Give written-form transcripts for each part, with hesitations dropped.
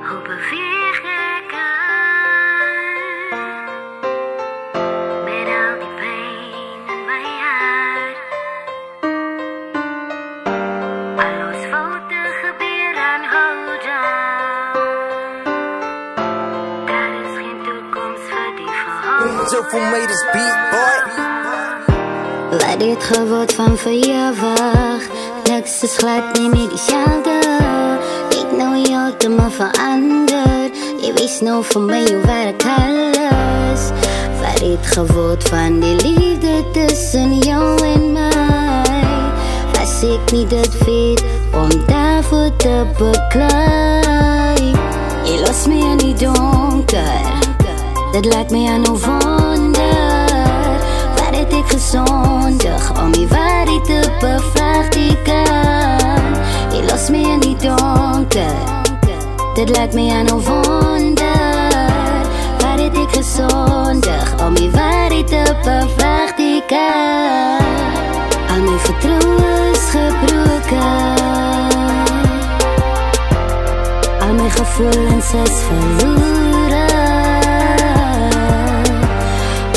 Hoe beweeg ik met al die pijn in mijn hart? Alles fouten gebeuren, hold on. Daar is geen toekomst voor die verhouding. Zo voor mij dus beat, boy. Wat dit geword van verjaardag, niks is glad nie meer dieselfde. Ek nou heeltemal verander. Jy wist nou van my hoe werk alles. Wat dit geword van die liefde tussen jou en my. Was ek nie dit weet om daarvoor te beklei. Jy los my in die donker, dit laat my aan nou wonder. Wat het ek gesondig om die waarheid te bevraagteken? Jy los my in die donker, dit laat my aan nou wonder. Wat het ek gesondig om die waarheid te bevraagteken? Al my vertrouwen is gebroken, al my gevoelens is verloren.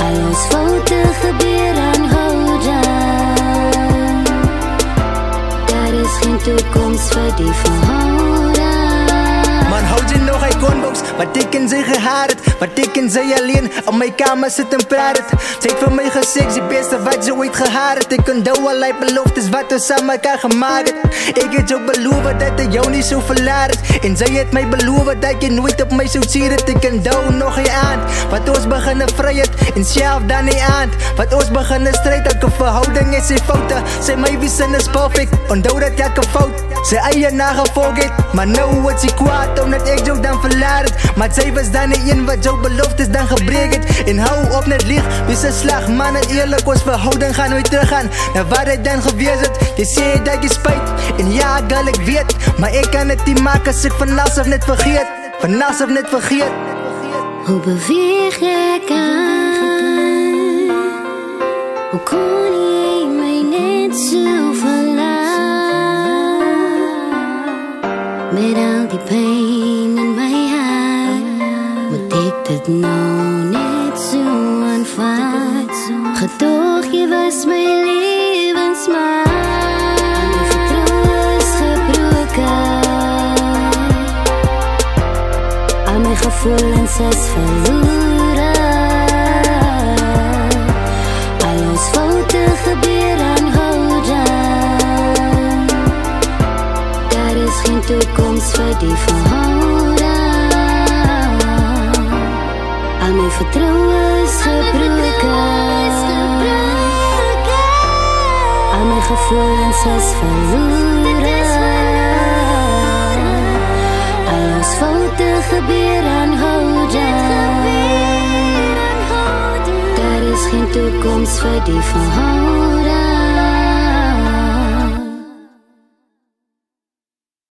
Al ons fouten gebeuren, hold on. Daar is geen toekomst voor die verhouding. Man, houd je nog een conbox, wat ik in sy gehaar het, wat ik in sy alleen op my kamer sit en praat het. Sy het vir my gesê, die beste wat jy ooit gehaar het. Ek onthou al die beloftes wat ons aan mekaar gemaakt het. Ek het jou beloof dat ek jou nie so verlaat het, en sy het my beloof dat jy nooit op my sou sier het. Ek onthou nog een aand, wat ons beginne vry het, en self dan die aand, wat ons beginne strijd. Elke verhouding is sy foute, sy my wiesin is perfect. Onthou dat elke fout sy eie nagevolg het, maar nou het sy kwaad omdat ek jou dan verlaat het. Maar sy was dan die een wat jou beloftes dan gebreek het. En hou op net lieg, wees een slag man en eerlijk, ons verhouding gaan nooit teruggaan na wat het dan gewees het. Jy sê dat jy spijt, en ja girl ek weet, maar ek kan het nie maak as ek van alles of net vergeet. Van alles of net vergeet. Hoe beweeg ek aan? Hoe kon jy my net so verlaat? Met al die pijn in my hart, moet ek dit nou net so aanvaard? Gedoog jy was my levensmaat. Al my vertrouwen is gebroken, al my gevoelens is verloren. Al ons fouten gebeuren, hold on. Daar is geen toekomst voor die verhouding. Al my vertrouwen is gebroken, al my gevoelens is verloren. Al ons fouten gebeuren, hold on. Daar is geen toekomst voor die verhouding.